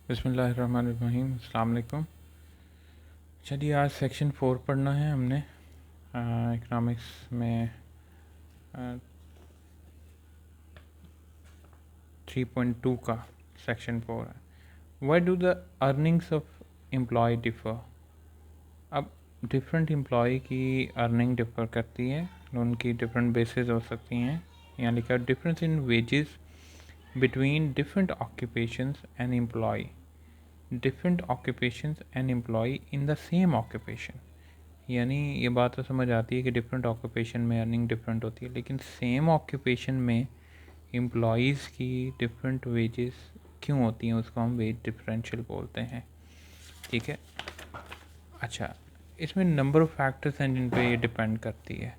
बिस्मिल्लाहिर्रहमानिर्रहीम, अस्सलाम वालेकुम। चलिए आज सेक्शन 4 पढ़ना है हमने इकनॉमिक्स में 3.2 का सेक्शन 4 है। Why do the earnings of employ differ. अब डिफरेंट एम्प्लॉय की अर्निंग डिफ़र करती है, उनकी डिफरेंट बेसिस हो सकती हैं। यहाँ लिखा difference in wages between different occupations and employ, different occupations and employ in the same occupation. यानी ये बात तो समझ आती है कि डिफरेंट ऑक्यूपेशन में अर्निंग डिफरेंट होती है, लेकिन सेम ऑक्यूपेशन में एम्प्लॉयज़ की डिफरेंट वेजेस क्यों होती हैं, उसको हम वेज डिफरेंशियल बोलते हैं। ठीक है। अच्छा, इसमें नंबर ऑफ़ फैक्टर्स हैं जिन पे ये डिपेंड करती है।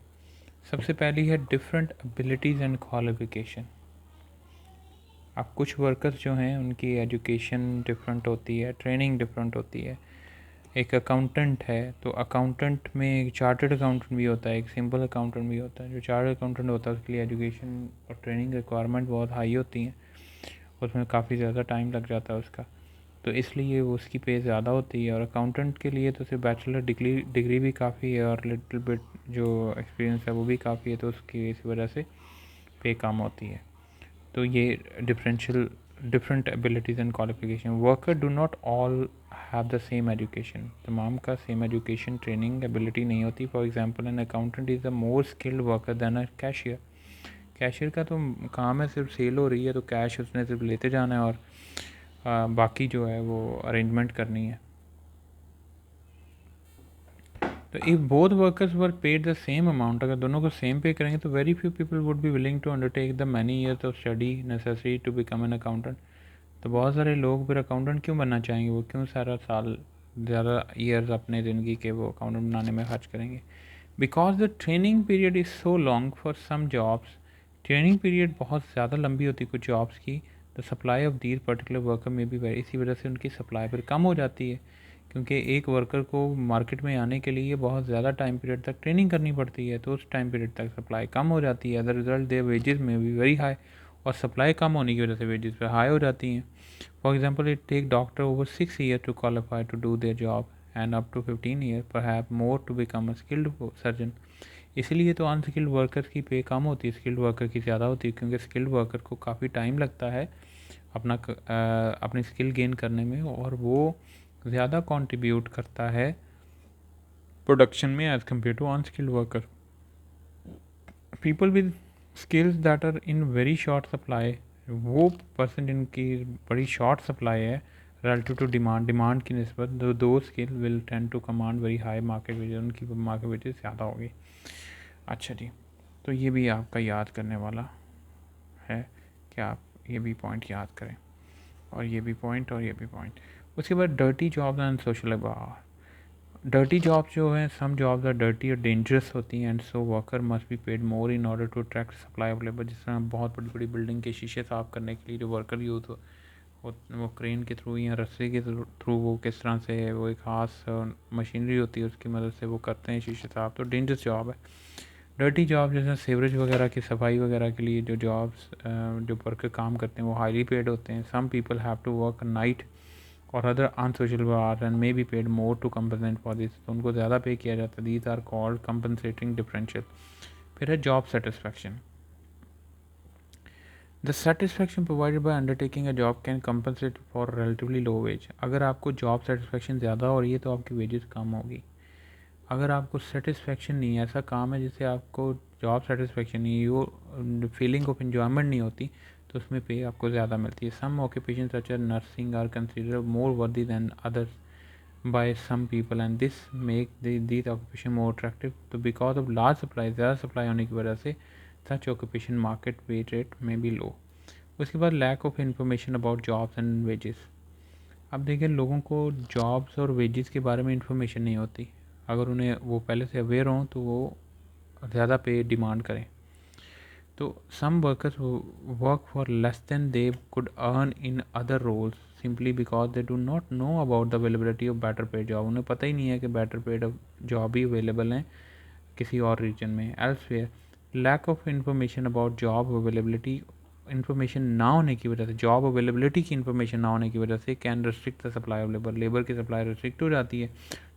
सबसे पहली है डिफरेंट एबिलिटीज़ एंड क्वालिफिकेशन। अब कुछ वर्कर्स जो हैं उनकी एजुकेशन डिफरेंट होती है, ट्रेनिंग डिफरेंट होती है। एक अकाउंटेंट है तो अकाउंटेंट में एक चार्टर्ड अकाउंटेंट भी होता है, एक सिंपल अकाउंटेंट भी होता है। जो चार्टर्ड अकाउंटेंट होता है उसके लिए एजुकेशन और ट्रेनिंग रिक्वायरमेंट बहुत हाई होती हैं, उसमें काफ़ी ज़्यादा टाइम लग जाता है उसका, तो इसलिए वो उसकी पे ज़्यादा होती है। और अकाउंटेंट के लिए तो सिर्फ बैचलर डिग्री भी काफ़ी है और लिटिल बिट जो एक्सपीरियंस है वो भी काफ़ी है, तो उसकी इस वजह से पे कम होती है। तो ये different abilities and qualification. Worker do not all have the same education. तमाम का सेम एजुकेशन ट्रेनिंग एबिलिटी नहीं होती। For example an accountant is the more skilled worker then a cashier. Cashier का तो काम है सिर्फ सेल हो रही है तो कैश उसने सिर्फ लेते जाना है और बाकी जो है वो अरेंजमेंट करनी है। तो if both workers were paid the same amount, अगर दोनों को सेम पे करेंगे तो very few people would be willing to undertake the many years of study necessary to become an accountant. तो बहुत सारे लोग फिर अकाउंटेंट क्यों बनना चाहेंगे, वो क्यों सारा साल ज़्यादा ईयर्स अपने ज़िंदगी के वो अकाउंटेंट बनाने में खर्च करेंगे। Because the training period is so long for some jobs. Training period बहुत ज़्यादा लंबी होती है कुछ जॉब्स की। The supply of these particular worker में भी वेरी, इसी वजह से उनकी सप्लाई फिर कम हो जाती है, क्योंकि एक वर्कर को मार्केट में आने के लिए बहुत ज़्यादा टाइम पीरियड तक ट्रेनिंग करनी पड़ती है, तो उस टाइम पीरियड तक सप्लाई कम हो जाती है। As a result their wages में भी वेरी हाई, और सप्लाई कम होने की वजह से वेजेस पे हाई हो जाती हैं। For example it take doctor over 6 year to qualify to do their job and up to 15 year per have more to become a skilled surgeon. इसीलिए तो अनस्किल्ड वर्कर्स की पे कम होती है, स्किल्ड वर्कर की ज़्यादा होती है, क्योंकि स्किल्ड वर्कर को काफ़ी टाइम लगता है अपनी स्किल गेन करने में, और वो ज़्यादा कंट्रीब्यूट करता है प्रोडक्शन में as compare to unskilled worker. People with skills that are in very short supply, वो पर्सन जिनकी बड़ी शॉर्ट सप्लाई है relative टू डिमांड की निस्बत, दो skill will tend to command very high market wages, उनकी मार्केट वेजेस ज़्यादा होगी। अच्छा जी, तो ये भी आपका याद करने वाला है कि आप ये भी पॉइंट याद करें, और ये भी पॉइंट और ये भी पॉइंट। उसके बाद dirty jobs and social bar. Dirty jobs जो हैं, सम जॉब्स आर डर्टी और डेंजरस होती हैं, and so worker must be paid more in order to attract supply of labour. जिस तरह बहुत बड़ी बड़ी बिल्डिंग के शीशे साफ़ करने के लिए जो वर्कर यूज़ वो क्रेन के थ्रू या रस्से के थ्रू वो किस तरह से वो एक खास मशीनरी होती है उसकी मदद से वो करते हैं शीशे साफ़, तो डेंजरस जॉब है। डर्टी जॉब जैसे सीवरेज वगैरह की सफाई वगैरह के लिए जो जॉब्स जो वर्कर काम करते हैं वो हाईली पेड होते हैं। Some people have to work night और other unsocial hours and may be paid more to compensate for this, तो उनको ज़्यादा पे किया जाता है। These are called compensating differential. फिर है job satisfaction. The satisfaction provided by undertaking a job can compensate for relatively low wage. अगर आपको जॉब सेटिस्फैक्शन ज़्यादा हो रही है तो आपकी वेजेस कम होगी। अगर आपको सेटिस्फैक्शन नहीं है, ऐसा काम है जिससे आपको जॉब सेटिस्फैक्शन नहीं है, वो फीलिंग ऑफ इन्जॉयमेंट नहीं होती, तो उसमें पे आपको ज़्यादा मिलती है। Some occupation such as nursing are consider more worthy than others by some people and this make these occupation more attractive. तो बिकॉज ऑफ लार्ज सप्लाई, ज़्यादा सप्लाई होने की वजह से such occupation market wage rate में भी low. उसके बाद lack of information about jobs and wages. अब देखिए, लोगों को जॉब्स और वेजेस के बारे में इंफॉर्मेशन नहीं होती। अगर उन्हें वो पहले से अवेयर हों तो वो ज़्यादा पे डिमांड करें। तो some workers work for less than they could earn in other roles simply because they do not know about the availability of better paid job. उन्हें पता ही नहीं है कि बेटर पेड जॉब भी अवेलेबल हैं किसी और रीजन में elsewhere. Lack of information about job availability information ना होने की वजह से, जॉब अवेलेबिलिटी की इन्फॉर्मेशन ना होने की वजह से can restrict the supply of labour, labour की सप्लाई रिस्ट्रिक्ट हो जाती है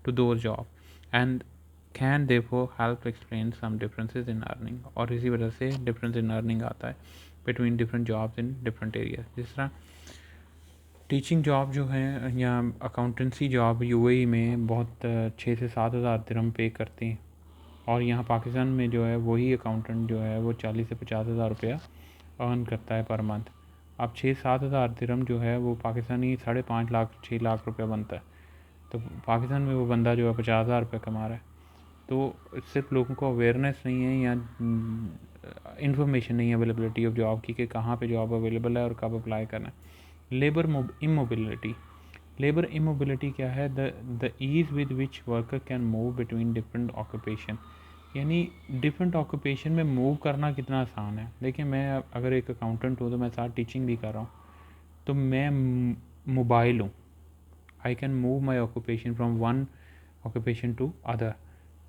to those job and can therefore help explain some differences in earning, और इसी वजह से डिफरेंस इन अर्निंग आता है between different jobs in different area. जिस तरह टीचिंग जॉब जो है या अकाउंटेंसी जॉब यूएई में बहुत 6 से 7 हज़ार दिरहम पे करते हैं, और यहाँ पाकिस्तान में जो है वही अकाउंटेंट जो है वो 40 से 50 हज़ार रुपया अर्न करता है पर मंथ। अब 6-7 हज़ार दिरहम जो है वो पाकिस्तानी 5.5 लाख 6 लाख रुपया बनता है, तो पाकिस्तान में वो बंदा जो है 50 हज़ार रुपये कमा रहा है। तो सिर्फ लोगों को अवेयरनेस नहीं है या इन्फॉर्मेशन नहीं है अवेलेबिलिटी ऑफ जॉब की कि कहाँ पे जॉब अवेलेबल है और कब अप्लाई करना है। लेबर इमोबिलिटी क्या है? The ease with which worker can move between different occupation, यानी डिफरेंट ऑक्यूपेशन में मूव करना कितना आसान है। देखिए, मैं अगर एक अकाउंटेंट हूँ तो मैं साथ टीचिंग भी कर रहा हूँ, तो मैं मोबाइल हूँ, I can move my occupation from one occupation to other.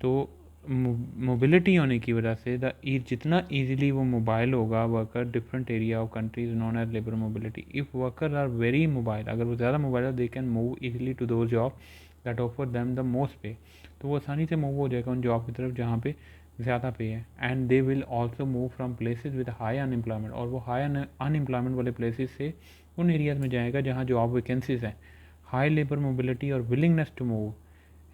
तो मोबिलिटी होने की वजह से जितना ईजिली वो मोबाइल होगा worker different area of countries known as labour mobility. If worker are very mobile, अगर वो ज़्यादा मोबाइल है, they can move easily to those job that offer them the most pay, तो वो आसानी से मूव हो जाएगा उन जॉब की तरफ जहाँ पे ज़्यादा पे है। And they will also move from places with high unemployment, और वो हाई अनएम्प्लॉयमेंट वाले प्लेसेज से उन एरियाज़ में जाएगा जहाँ जॉब वैकेंसीज हैं। हाई लेबर मोबिलिटी और विलिंगनेस टू मूव,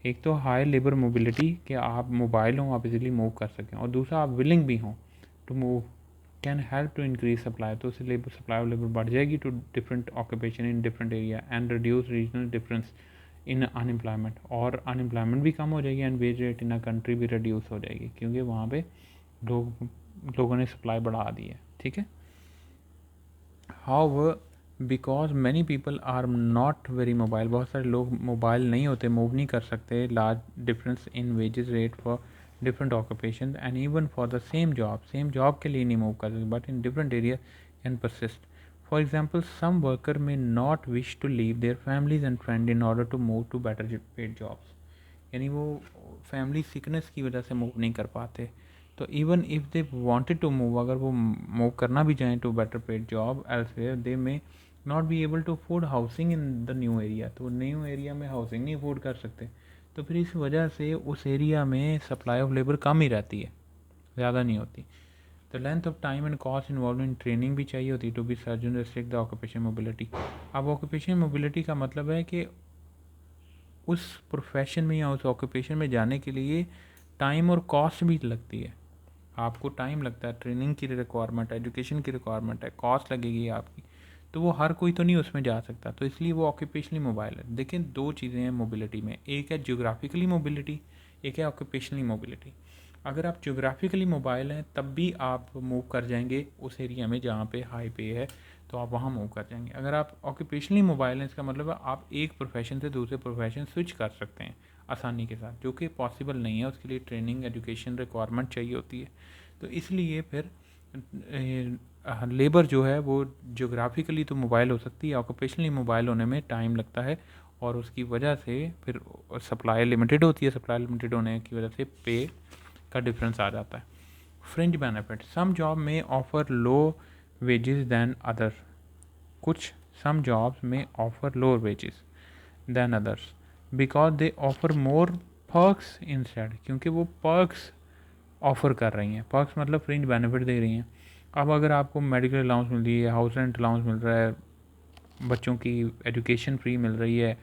एक तो हाई लेबर मोबिलिटी कि आप मोबाइल हों, आप इजीली मूव कर सकें, और दूसरा आप विलिंग भी हों to move, can help to increase supply, तो उससे लेबर सप्लाई ऑफ लेबर बढ़ जाएगी to different occupation in different area and reduce regional difference in unemployment, और अनएम्प्लॉयमेंट भी कम हो जाएगी and wage rate in a country भी रिड्यूस हो जाएगी, क्योंकि वहाँ पे लोगों ने सप्लाई बढ़ा दी है। ठीक है। How because many people are not very mobile, बहुत सारे लोग मोबाइल नहीं होते, मूव नहीं कर सकते, large difference in wages rate for different occupation and even for the same job के लिए नहीं मूव कर सकते, but in different area can persist. For example, some worker may not wish to leave their families and friend in order to move to better paid jobs, यानी वो family sickness की वजह से मूव नहीं कर पाते। तो even if they wanted to move, अगर वो मूव करना भी चाहें to better paid job elsewhere, they may not be able to afford housing in the new area, तो न्यू एरिया में हाउसिंग नहीं अफोर्ड कर सकते। तो फिर इस वजह से उस एरिया में सप्लाई ऑफ लेबर कम ही रहती है, ज़्यादा नहीं होती। The length of time and cost involve in training भी चाहिए होती है to be surgeon restrict the occupation mobility. अब ऑक्यूपेशन मोबिलिटी का मतलब है कि उस प्रोफेशन में या उस ऑक्यूपेशन में जाने के लिए टाइम और कॉस्ट भी लगती है, आपको टाइम लगता है, ट्रेनिंग की रिक्वायरमेंट है, एजुकेशन की रिक्वायरमेंट है, कॉस्ट लगेगी आपकी, तो वो हर कोई तो नहीं उसमें जा सकता, तो इसलिए वो ऑक्यूपेशनली मोबाइल है। देखिए, दो चीज़ें हैं मोबिलिटी में, एक है जियोग्राफिकली मोबिलिटी, एक है ऑक्यूपेशनली मोबिलिटी। अगर आप जियोग्राफिकली मोबाइल हैं तब भी आप मूव कर जाएंगे उस एरिया में जहाँ पे हाई पे है, तो आप वहाँ मूव कर जाएंगे। अगर आप ऑक्यूपेशनली मोबाइल हैं, इसका मतलब है आप एक प्रोफेशन से दूसरे प्रोफेशन स्विच कर सकते हैं आसानी के साथ, जो कि पॉसिबल नहीं है, उसके लिए ट्रेनिंग एजुकेशन रिक्वायरमेंट चाहिए होती है। तो इसलिए फिर लेबर जो है वो जियोग्राफिकली तो मोबाइल हो सकती है, ऑक्यूपेशनली मोबाइल होने में टाइम लगता है, और उसकी वजह से फिर सप्लाई लिमिटेड होती है, सप्लाई लिमिटेड होने की वजह से पे का डिफरेंस आ जाता है। फ्रिंज बेनिफिट, सम जॉब में offer low wages than other, कुछ सम जॉब्स में offer lower wages than others because they offer more perks instead, क्योंकि वो पर्क्स ऑफ़र कर रही हैं। पर्क्स मतलब फ्रिंज बेनिफिट दे रही हैं। अब अगर आपको मेडिकल अलाउंस मिल रही है, हाउस रेंट अलाउंस मिल रहा है, बच्चों की एजुकेशन फ्री मिल रही है,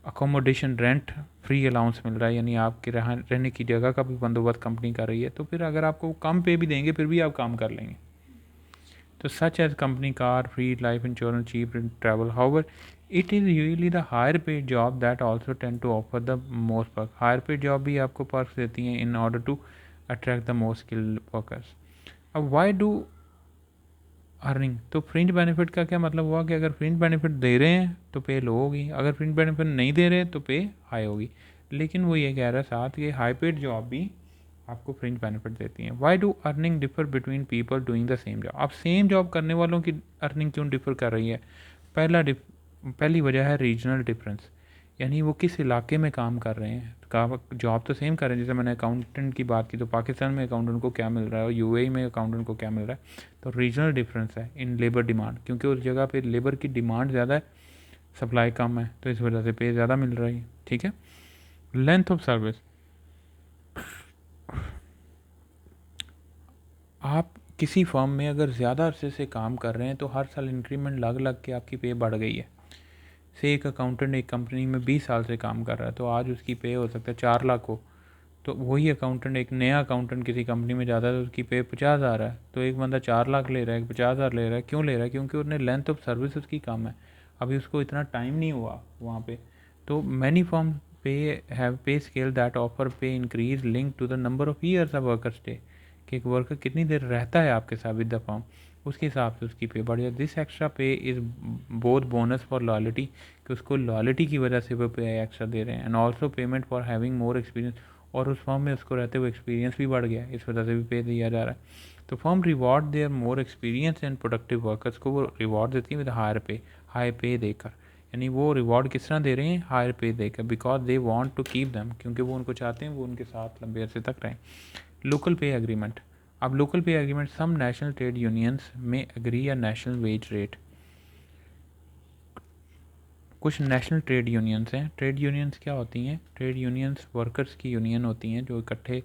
अकोमोडेशन रेंट फ्री अलाउंस मिल रहा है, यानी आपके रहने की जगह का भी बंदोबस्त कंपनी कर रही है, तो फिर अगर आपको कम पे भी देंगे फिर भी आप काम कर लेंगे। तो such as company car, free life insurance, cheap travel. However it is usually the higher paid job that also tend to offer the most perk, higher paid job भी आपको पर्क्स देती हैं in order to attract the most skilled workers. अब why do earning, तो fringe benefit का क्या मतलब हुआ कि अगर फ्रिंज बेनिफिट दे रहे हैं तो पे लो होगी, अगर फ्रिंज बेनिफिट नहीं दे रहे तो पे हाई होगी। लेकिन वो ये कह रहा है साथ कि हाई पेड जॉब भी आपको फ्रिंज बेनिफिट देती हैं। Y do earning differ between people doing the same job, अब सेम जॉब करने वालों की अर्निंग क्यों डिफर कर रही है? पहली वजह है रीजनल डिफरेंस, यानी वो किस इलाके में काम कर रहे हैं, का जॉब तो सेम कर रहे हैं। जैसे मैंने अकाउंटेंट की बात की तो पाकिस्तान में अकाउंटेंट को क्या मिल रहा है और यूएई में अकाउंटेंट को क्या मिल रहा है। तो रीजनल डिफरेंस है इन लेबर डिमांड, क्योंकि उस जगह पे लेबर की डिमांड ज़्यादा है, सप्लाई कम है, तो इस वजह से पे ज़्यादा मिल रही है। ठीक है। लेंथ ऑफ सर्विस, आप किसी फर्म में अगर ज़्यादा अरसे से काम कर रहे हैं तो हर साल इंक्रीमेंट लग लग के आपकी पे बढ़ गई है। से एक अकाउंटेंट एक कंपनी में 20 साल से काम कर रहा है तो आज उसकी पे हो सकता है 4 लाख हो, तो वही अकाउंटेंट, एक नया अकाउंटेंट किसी कंपनी में जाता है तो उसकी पे 50,000 है। तो एक बंदा 4 लाख ले रहा है, 50,000 ले रहा है, क्यों ले रहा है? क्योंकि उसने लेंथ ऑफ सर्विस उसकी कम है, अभी उसको इतना टाइम नहीं हुआ वहाँ पे। तो many form pay have pay scale that offer pay increase link to the number of years of worker stay, कि एक वर्कर कितनी देर रहता है आपके साथ विद द फॉर्म, उसके हिसाब से उसकी पे बढ़ जाए। दिस एक्स्ट्रा पे is both bonus for loyalty, कि उसको लॉयल्टी की वजह से वो पे एक्स्ट्रा दे रहे हैं, and also payment for having more experience, और उस फॉर्म में उसको रहते हुए एक्सपीरियंस भी बढ़ गया, इस वजह से भी पे दिया जा रहा है। तो firms reward their more experience and productive workers को वो रिवॉर्ड देती है विद हायर पे, हाई पे देकर। यानी वो रिवॉर्ड किस तरह दे रहे हैं? हायर पे देकर, because they want to keep them, क्योंकि वो उनको चाहते हैं वो उनके साथ लंबे अरसे तक रहें। लोकल पे एग्रीमेंट, अब local pay agreement, some national trade unions may agree a national wage rate. कुछ नेशनल ट्रेड यूनियंस हैं। ट्रेड यूनियंस क्या होती हैं? ट्रेड यूनियंस वर्कर्स की यूनियन होती हैं जो इकट्ठे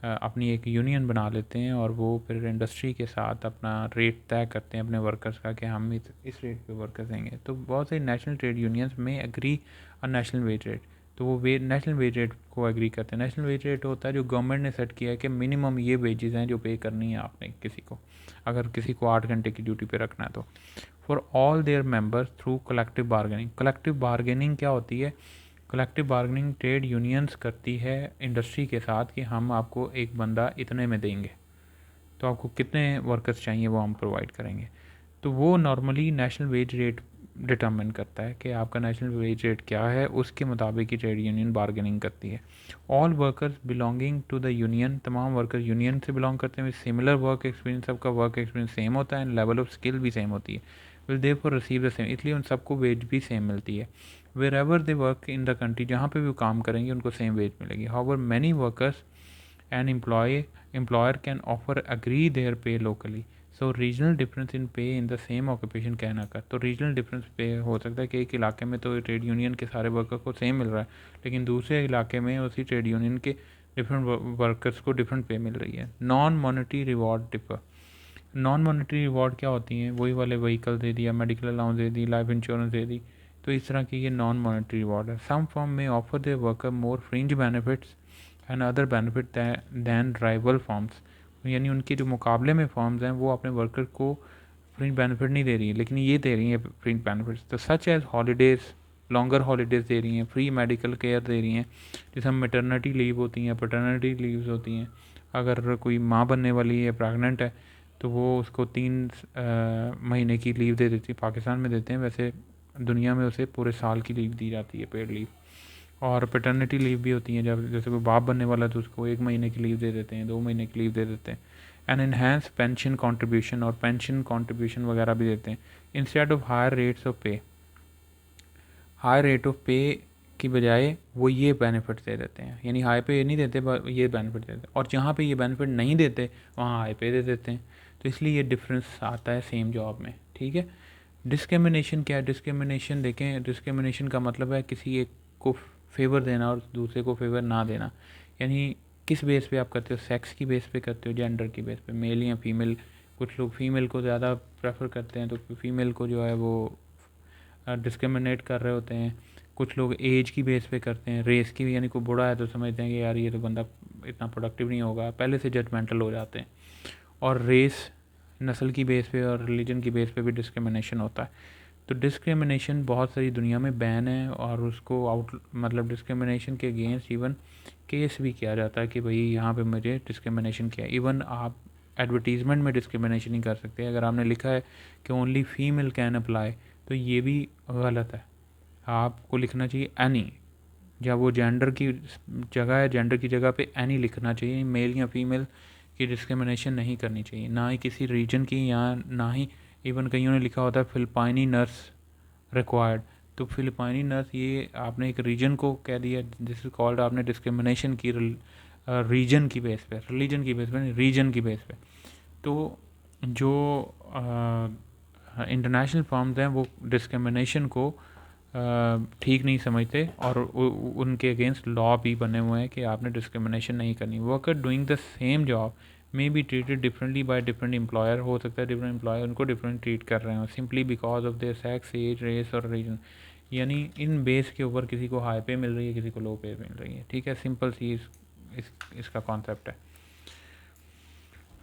अपनी एक यूनियन बना लेते हैं और वो फिर इंडस्ट्री के साथ अपना रेट तय करते हैं अपने वर्कर्स का, कि हम इस रेट पे वर्कर्स देंगे। तो बहुत सारी national trade unions may agree a national wage rate, तो वो नेशनल वेज रेट को एग्री करते हैं। नेशनल वेज रेट होता है जो गवर्नमेंट ने सेट किया है कि मिनिमम ये वेजेस हैं जो पे करनी है आपने किसी को, अगर किसी को 8 घंटे की ड्यूटी पे रखना है तो। For all there members through collective bargaining, collective bargaining क्या होती है? कलेक्टिव बार्गेनिंग ट्रेड यूनियंस करती है इंडस्ट्री के साथ कि हम आपको एक बंदा इतने में देंगे, तो आपको कितने वर्कर्स चाहिए वो हम प्रोवाइड करेंगे। तो वो normally national wage rate determine करता है कि आपका नेशनल वेज रेट क्या है, उसके मुताबिक ही ट्रेड यूनियन बार्गेनिंग करती है। All workers belonging to the union, तमाम वर्कर यूनियन से बिलोंग करते हैं, सिमिलर वर्क एक्सपीरियंस, सबका वर्क एक्सपीरियंस सेम होता है एंड लेवल ऑफ स्किल भी सेम होती है, will therefore receive the same, इसलिए उन सबको वेज भी सेम मिलती है। Wherever they work in the country, जहाँ पे भी वो काम करेंगे उनको सेम वेज मिलेगी। However many workers an employer can offer agree their pay locally, so regional difference in pay in the same occupation can occur। तो regional difference पे हो सकता है कि एक इलाके में तो ट्रेड यूनियन के सारे वर्कर को सेम मिल रहा है, लेकिन दूसरे इलाके में उसी ट्रेड यूनियन के डिफरेंट वर्कर्स को डिफरेंट पे मिल रही है। Non monetary reward differ, non monetary reward क्या होती हैं? वही वाले व्हीकल दे दिया, मेडिकल अलाउंस दे दी, लाइफ इंश्योरेंस दे दी, तो इस तरह की ये नॉन मॉनेटरी रिवॉर्ड है। Some firm may offer their worker more fringe benefits and other benefit than rival firms, यानी उनके जो मुकाबले में फॉर्म्स हैं वो अपने वर्कर को फ्रिंज बेनिफिट नहीं दे रही है, लेकिन ये दे रही हैं फ्रिंज बेनिफिट्स। तो such as holidays, longer holidays दे रही हैं, फ्री मेडिकल केयर दे रही हैं, जैसे मेटर्निटी लीव होती हैं, पैटर्निटी लीव्स होती हैं। अगर कोई माँ बनने वाली है, प्रेगनेंट है, तो वो उसको 3 महीने की लीव दे देती है, पाकिस्तान में देते हैं, वैसे दुनिया में उसे पूरे साल की लीव दी जाती है, पेड लीव। और पैटर्निटी लीव भी होती हैं, जब जैसे कोई बाप बनने वाला है तो उसको 1 महीने की लीव दे देते हैं, 2 महीने की लीव दे देते हैं। एंड इन्हेंस पेंशन कॉन्ट्रीब्यूशन, और पेंशन कॉन्ट्रीब्यूशन वगैरह भी देते हैं। Instead of higher rates of pay, high rate of pay की बजाय वो ये बेनिफिट दे देते हैं, यानी हाई पे नहीं देते, ये बेनिफिट देते हैं, और जहाँ पे ये बेनिफिट नहीं देते वहाँ हाई पे दे देते हैं। तो इसलिए ये डिफरेंस आता है सेम जॉब में। ठीक है। डिस्क्रिमिनेशन क्या है? डिस्क्रिमिनेशन देखें, डिस्क्रिमिनेशन का मतलब है किसी एक को फेवर देना और दूसरे को फेवर ना देना। यानी किस बेस पे आप करते हो? सेक्स की बेस पे करते हो, जेंडर की बेस पे, मेल या फीमेल। कुछ लोग फीमेल को ज़्यादा प्रेफर करते हैं तो फीमेल को जो है वो डिस्क्रिमिनेट कर रहे होते हैं। कुछ लोग एज की बेस पे करते हैं, रेस की, यानी कोई बूढ़ा है तो समझते हैं कि यार ये तो बंदा इतना प्रोडक्टिव नहीं होगा, पहले से जजमेंटल हो जाते हैं। और रेस, नस्ल की बेस पे और रिलीजन की बेस पे भी डिस्क्रिमिनेशन होता है। तो डिस्क्रिमिनेशन बहुत सारी दुनिया में बैन है, और उसको मतलब डिस्क्रिमिनेशन के अगेंस्ट इवन केस भी किया जाता है कि भाई यहाँ पे मुझे डिस्क्रिमिनेशन किया। इवन आप एडवर्टीज़मेंट में डिस्क्रिमिनेशन नहीं कर सकते। अगर आपने लिखा है कि ओनली फीमेल कैन अप्लाई, तो ये भी गलत है। आपको लिखना चाहिए एनी, जब वो जेंडर की जगह है, जेंडर की जगह पे एनी लिखना चाहिए। मेल या फीमेल की डिस्क्रिमिनेशन नहीं करनी चाहिए, ना ही किसी रीजन की, या ना ही इवन कईयों ने लिखा होता है फिलिपाइनी नर्स रिक्वायर्ड, तो फिलिपाइनी नर्स, ये आपने एक रीजन को कह दिया, दिस इज कॉल्ड, आपने डिस्क्रिमिनेशन की रीजन की बेस पे, रिलीजन की बेस पे नहीं, रीजन की बेस पे। तो जो इंटरनेशनल फॉर्म्स हैं वो डिस्क्रिमिनेशन को ठीक नहीं समझते और उनके अगेंस्ट लॉ भी बने हुए हैं कि आपने डिस्क्रिमिनेशन नहीं करनी। Worker doing the same job may be treated differently by different employer, हो सकता है डिफरेंट एम्प्लॉयर उनको डिफरेंट ट्रीट कर रहे हैं simply because of their sex, age, race और रीजन। यानी इन बेस के ऊपर किसी को हाई पे मिल रही है, किसी को लो पे मिल रही है। ठीक है, सिंपल सी इसका कॉन्सेप्ट है।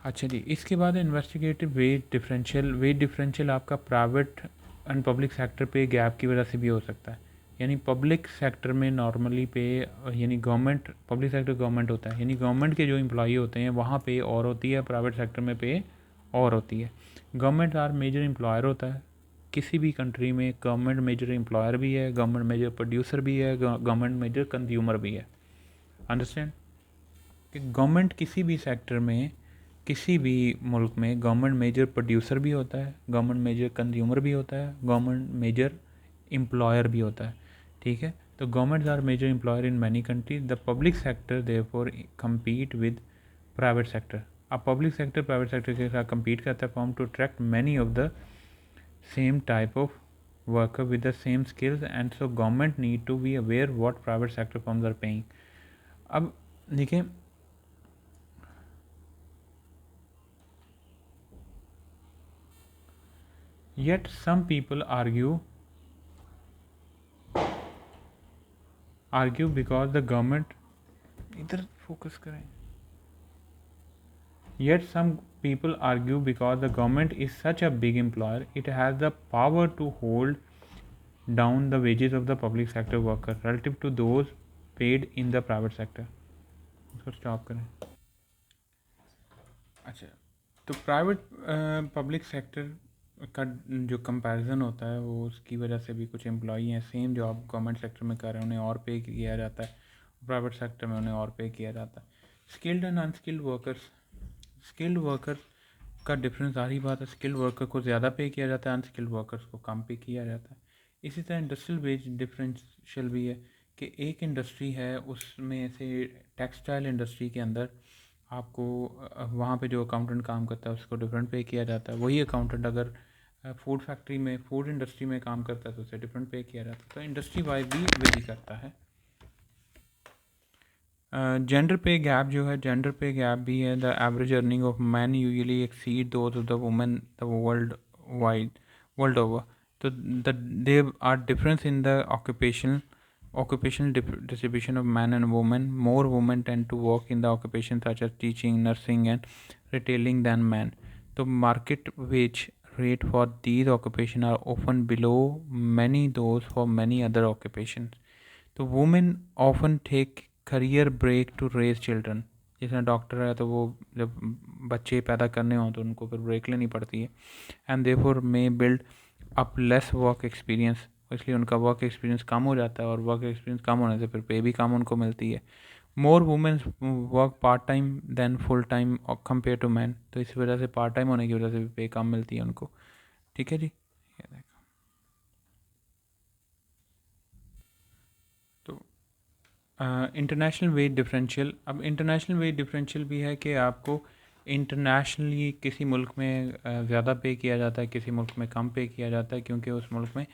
अच्छा जी, इसके बाद investigative wage differential. Wage differential आपका private and public sector pay gap की वजह से भी हो सकता है। यानी पब्लिक सेक्टर में नॉर्मली पे, यानी गवर्नमेंट, पब्लिक सेक्टर गवर्नमेंट होता है, यानी गवर्नमेंट के जो एम्प्लॉई होते हैं वहाँ पे और होती है, प्राइवेट सेक्टर में पे और होती है। गवर्नमेंट आर मेजर एम्प्लॉयर होता है किसी भी कंट्री में। गवर्नमेंट मेजर एम्प्लॉयर भी है, गवर्नमेंट मेजर प्रोड्यूसर भी है, गवर्नमेंट मेजर कंज्यूमर भी है। अंडरस्टैंड कि गवर्नमेंट किसी भी सेक्टर में, किसी भी मुल्क में गवर्नमेंट मेजर प्रोड्यूसर भी होता है, गवर्नमेंट मेजर कंज्यूमर भी होता है, गवर्नमेंट मेजर एम्प्लॉयर भी होता है। ठीक है, तो government are major employer in many countries. The public sector therefore compete with private sector. अब पब्लिक सेक्टर प्राइवेट सेक्टर के साथ compete करता है form to attract many of the same type of worker with the same skills, and so government need to be aware what private sector firms are paying। अब देखिए, yet some people argue because the government, इधर focus करें, yet some people argue because the government is such a big employer, it has the power to hold down the wages of the public sector worker relative to those paid in the private sector। इसको stop करें। अच्छा, तो private public sector का जो comparison होता है वो उसकी वजह से भी कुछ एम्प्लॉई हैं सेम जॉब गवर्नमेंट सेक्टर में कर रहे हैं, उन्हें और पे किया जाता है, प्राइवेट सेक्टर में उन्हें और पे किया जाता है। Skilled and unskilled workers, skilled worker का डिफरेंस आ रही बात है, स्किल्ड वर्कर को ज़्यादा पे किया जाता है, अनस्किल्ड वर्कर्स को कम पे किया जाता है। इसी तरह इंडस्ट्रियल वेज डिफरेंशियल भी है कि एक इंडस्ट्री है उसमें से टेक्सटाइल इंडस्ट्री के अंदर आपको वहाँ पे जो अकाउंटेंट काम करता है उसको डिफरेंट पे किया जाता है, वही अकाउंटेंट अगर फूड फैक्ट्री में, फूड इंडस्ट्री में काम करता है तो उसे डिफरेंट पे किया जाता है। तो इंडस्ट्री वाइज भी वेरी करता है। जेंडर पे गैप जो है, जेंडर पे गैप भी है। The average earning of man usually exceed those of the women the world over. तो they are difference in the occupational distribution of men and women. More women tend to work in the occupations such as teaching, nursing and retailing than men. So market wage rate for these occupations are often below many those for many other occupations. तो women often take career break to raise children. जैसे doctor है तो वो जब बच्चे पैदा करने हों तो उनको फिर ब्रेक लेनी पड़ती है। And therefore may build up lace work experience, इसलिए उनका वर्क एक्सपीरियंस कम हो जाता है और वर्क एक्सपीरियंस कम होने से फिर पे भी कम उनको मिलती है। More women's work part time than full time compared to man. तो इस वजह से पार्ट टाइम होने की वजह से भी पे कम मिलती है उनको। ठीक है जी, ये देखो। तो इंटरनेशनल वेज डिफरेंशियल, अब इंटरनेशनल वेज डिफरेंशियल भी है कि आपको इंटरनेशनली किसी मुल्क में ज़्यादा पे किया जाता है, किसी मुल्क में कम पे किया जाता है, क्योंकि उस मुल्क में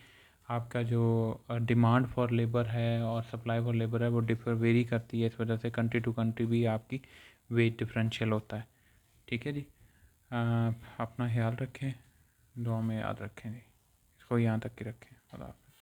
आपका जो डिमांड फॉर लेबर है और सप्लाई फॉर लेबर है वो डिफर वेरी करती है। इस वजह से कंट्री टू कंट्री भी आपकी वेज डिफरेंशियल होता है। ठीक है जी, अपना ख्याल रखें, दुआ में याद रखें जी, इसको यहाँ तक ही रखें। अल्लाह।